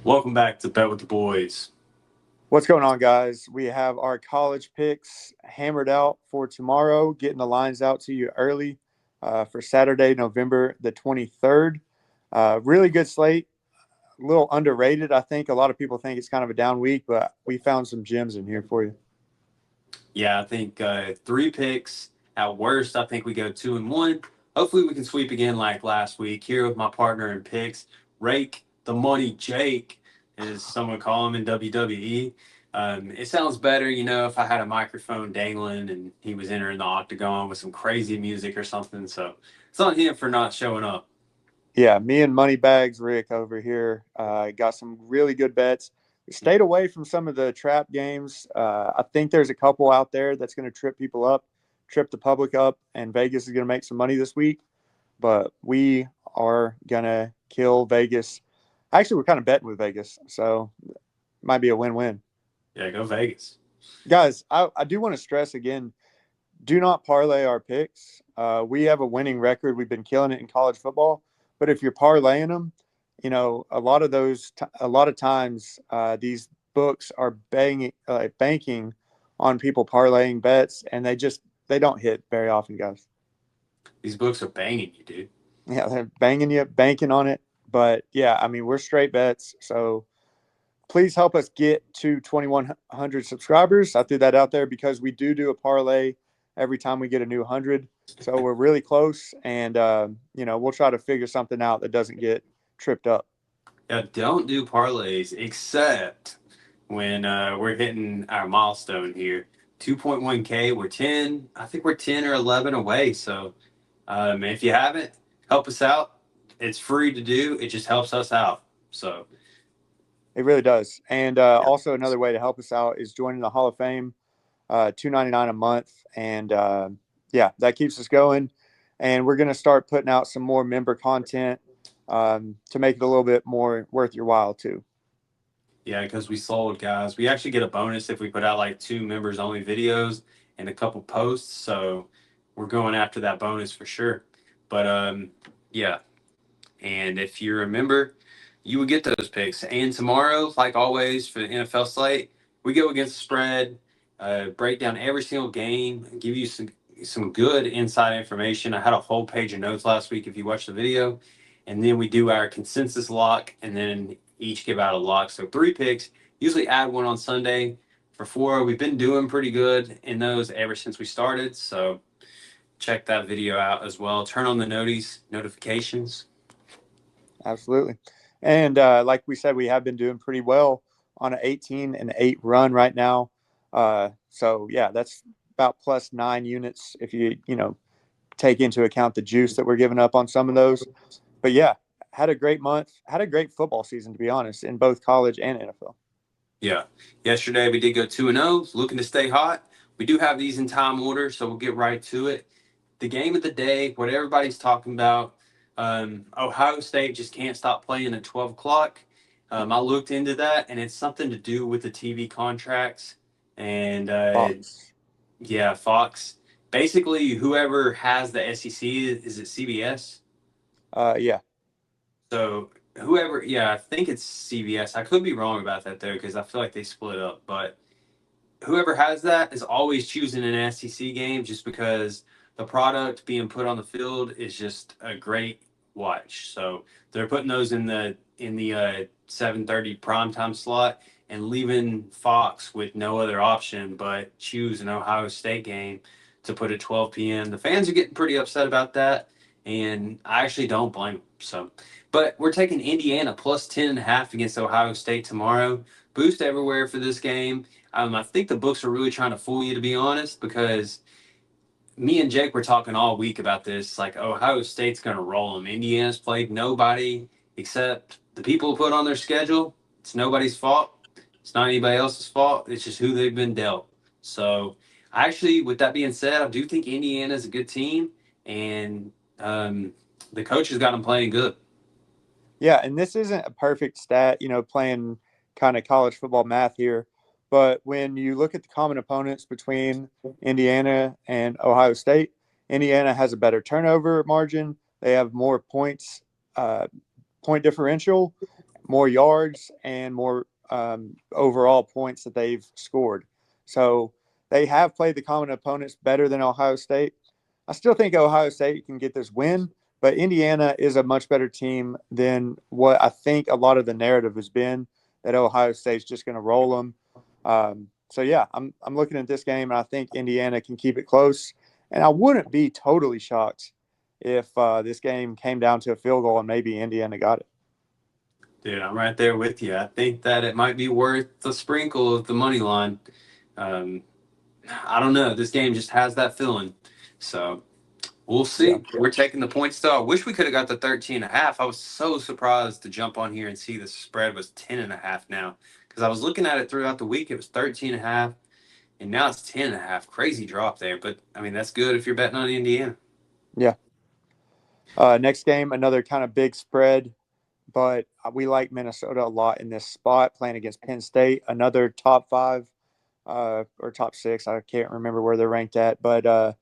Welcome back to Bet with the Boys. What's going on, guys? We have our college picks hammered out for tomorrow, getting the lines out to you early for Saturday, November the 23rd. Really good slate, a little underrated. I think a lot of people think it's kind of a down week, but we found some gems in here for you. Yeah, I think three picks. At worst, I think we go 2-1. Hopefully, we can sweep again like last week. Here with my partner in picks, Rake the Money Jake, as someone call him in WWE. It sounds better, if I had a microphone dangling and he was entering the octagon with some crazy music or something. So it's on him for not showing up. Yeah, me and Moneybags Rick over here got some really good bets. We stayed away from some of the trap games. I think there's a couple out there that's going to trip people up, trip the public up, and Vegas is going to make some money this week. But we are going to kill Vegas. Actually, we're kind of betting with Vegas, so it might be a win-win. Yeah, go Vegas. Guys, I do want to stress again, do not parlay our picks. We have a winning record. We've been killing it in college football. But if you're parlaying them, a lot of times these books are banking on people parlaying bets, and they don't hit very often, guys. These books are banging you, dude. Yeah, they're banging you, banking on it. But yeah, I mean, we're straight bets. So please help us get to 2,100 subscribers. I threw that out there because we do a parlay every time we get a new 100. So we're really close, and we'll try to figure something out that doesn't get tripped up. Yeah, don't do parlays except when we're hitting our milestone here. 2.1K, we're 10. I think we're 10 or 11 away. So if you haven't, help us out. It's free to do. It just helps us out. So, It really does. And yeah. also another way to help us out is joining the Hall of Fame, $2.99 a month, and yeah, that keeps us going. And we're going to start putting out some more member content to make it a little bit more worth your while too. Yeah, because we sold, guys. We actually get a bonus if we put out like two members only videos and a couple posts. So we're going after that bonus for sure. But yeah. And if you remember, you would get those picks. And tomorrow, like always, for the NFL slate, we go against the spread, break down every single game, give you some good inside information. I had a whole page of notes last week if you watched the video. And then we do our consensus lock and then each give out a lock. So three picks, usually add one on Sunday. For four, we've been doing pretty good in those ever since we started. So check that video out as well. Turn on the notifications. Absolutely. And like we said, we have been doing pretty well on an 18-8 run right now. So yeah, that's about plus 9 units if you take into account the juice that we're giving up on some of those. But yeah, had a great month, had a great football season to be honest, in both college and NFL. Yeah. Yesterday we did go 2-0, looking to stay hot. We do have these in time order, so we'll get right to it. The game of the day, what everybody's talking about, Ohio State just can't stop playing at 12 o'clock. I looked into that, and it's something to do with the TV contracts. And Fox. yeah, Fox. Basically, whoever has the SEC, is it CBS? Yeah. So whoever, yeah, I think it's CBS. I could be wrong about that, though, because I feel like they split up. But whoever has that is always choosing an SEC game just because the product being put on the field is just a great watch. So they're putting those in the 7:30 primetime slot and leaving Fox with no other option but choose an Ohio State game to put at 12 p.m. The fans are getting pretty upset about that, and I actually don't blame them. So, but we're taking Indiana plus 10.5 against Ohio State tomorrow. Boost everywhere for this game. I think the books are really trying to fool you, to be honest, because me and Jake were talking all week about this. Like, Ohio State's going to roll them. Indiana's played nobody except the people who put on their schedule. It's nobody's fault. It's not anybody else's fault. It's just who they've been dealt. So, actually, with that being said, I do think Indiana's a good team, and the coach has got them playing good. Yeah, and this isn't a perfect stat, playing kind of college football math here. But when you look at the common opponents between Indiana and Ohio State, Indiana has a better turnover margin. They have more points, point differential, more yards and more overall points that they've scored. So they have played the common opponents better than Ohio State. I still think Ohio State can get this win, but Indiana is a much better team than what I think a lot of the narrative has been, that Ohio State's just going to roll them. So yeah, I'm looking at this game, and I think Indiana can keep it close. And I wouldn't be totally shocked if this game came down to a field goal and maybe Indiana got it. Dude, I'm right there with you. I think that it might be worth the sprinkle of the money line. Um, I don't know. This game just has that feeling. So we'll Yeah. see. We're taking the points though. I wish we could have got the 13 and a half. I was so surprised to jump on here and see the spread was 10 and a half now. Because I was looking at it throughout the week. It was 13 and a half. And now it's 10 and a half. Crazy drop there. But I mean, that's good if you're betting on Indiana. Yeah. Next game, another kind of big spread, but we like Minnesota a lot in this spot, playing against Penn State, another top five or top six. I can't remember where they're ranked at, but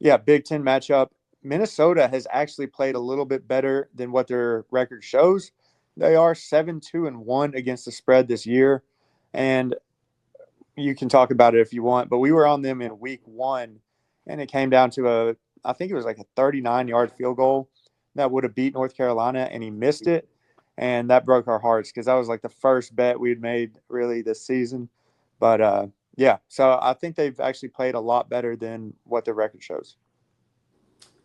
yeah, Big Ten matchup. Minnesota has actually played a little bit better than what their record shows. They are 7-2-1 against the spread this year, and you can talk about it if you want, but we were on them in week one, and it came down to I think it was like a 39-yard field goal that would have beat North Carolina, and he missed it. And that broke our hearts because that was like the first bet we'd made really this season. But yeah, so I think they've actually played a lot better than what the record shows.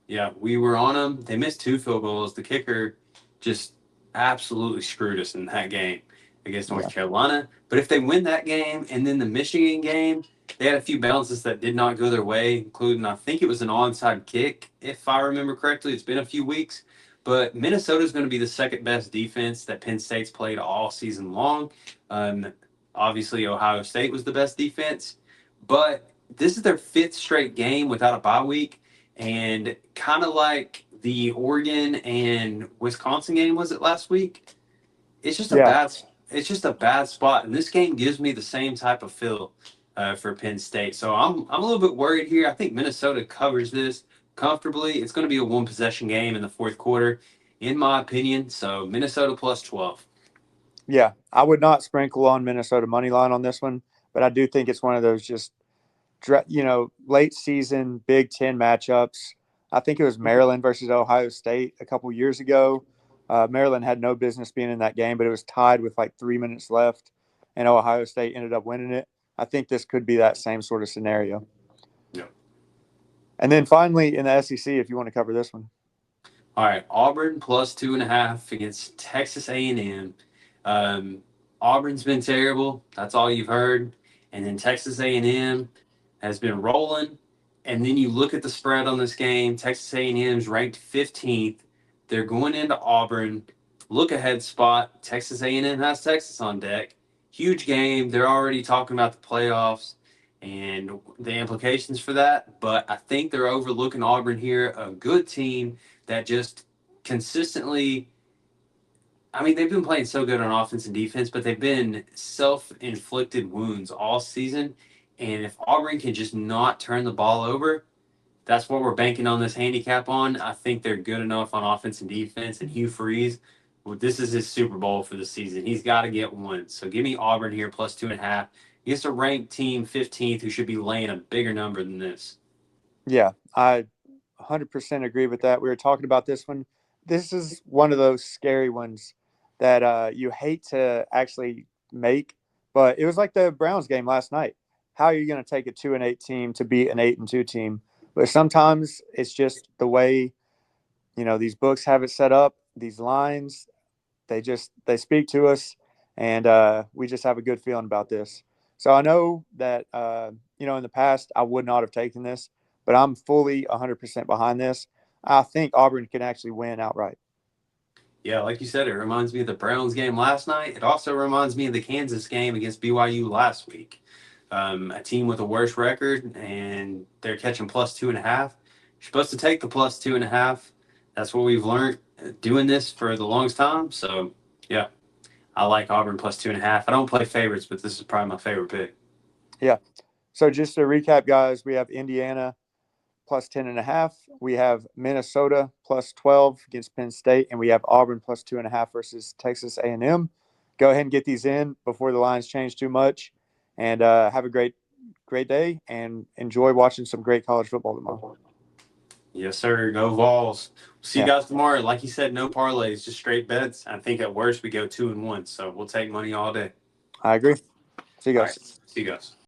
Yeah, we were on them. They missed two field goals. The kicker just absolutely screwed us in that game against North Yeah. Carolina. But if they win that game and then the Michigan game, they had a few bounces that did not go their way, including I think it was an onside kick, if I remember correctly. It's been a few weeks. But Minnesota's going to be the second best defense that Penn State's played all season long. Um, Obviously, Ohio State was the best defense. But this is their fifth straight game without a bye week. And kind of like the Oregon and Wisconsin game, was it last week? It's just a Yeah. bad. It's just a bad spot, and this game gives me the same type of feel for Penn State. So I'm a little bit worried here. I think Minnesota covers this comfortably. It's going to be a one possession game in the fourth quarter, in my opinion. So Minnesota plus 12. Yeah. I would not sprinkle on Minnesota money line on this one, but I do think it's one of those just late season Big Ten matchups. I think it was Maryland versus Ohio State a couple years ago. Maryland had no business being in that game, but it was tied with like 3 minutes left, and Ohio State ended up winning it. I think this could be that same sort of scenario. Yeah. And then finally in the SEC, if you want to cover this one. All right, Auburn plus 2.5 against Texas A&M. Auburn's been terrible. That's all you've heard. And then Texas A&M has been rolling. And then you look at the spread on this game. Texas A&M is ranked 15th. They're going into Auburn. Look ahead spot. Texas A&M has Texas on deck. Huge game. They're already talking about the playoffs and the implications for that. But I think they're overlooking Auburn here, a good team that just consistently. I mean, they've been playing so good on offense and defense, but they've been self-inflicted wounds all season. And if Auburn can just not turn the ball over, that's what we're banking on this handicap on. I think they're good enough on offense and defense. And Hugh Freeze, well, this is his Super Bowl for the season. He's got to get one. So give me Auburn here plus 2.5 against a ranked team 15th who should be laying a bigger number than this. Yeah, I 100% agree with that. We were talking about this one. This is one of those scary ones that you hate to actually make, but it was like the Browns game last night. How are you going to take a 2-8 team to beat an 8-2 team? But sometimes it's just the way these books have it set up. These lines, they speak to us, and we just have a good feeling about this. So I know that in the past I would not have taken this, but I'm fully 100% behind this. I think Auburn can actually win outright. Yeah, like you said, it reminds me of the Browns game last night. It also reminds me of the Kansas game against BYU last week. A team with a worse record, and they're catching plus 2.5. You're supposed to take the plus 2.5. That's what we've learned doing this for the longest time. So, yeah, I like Auburn plus 2.5. I don't play favorites, but this is probably my favorite pick. Yeah. So just to recap, guys, we have Indiana plus 10.5. We have Minnesota plus 12 against Penn State, and we have Auburn plus 2.5 versus Texas A&M. go ahead and get these in before the lines change too much. And have a great day and enjoy watching some great college football tomorrow. Yes, sir. Go Vols. See you Yeah, guys tomorrow. Like you said, no parlays, just straight bets. I think at worst we go 2-1, so we'll take money all day. I agree. See you All guys. right. See you guys.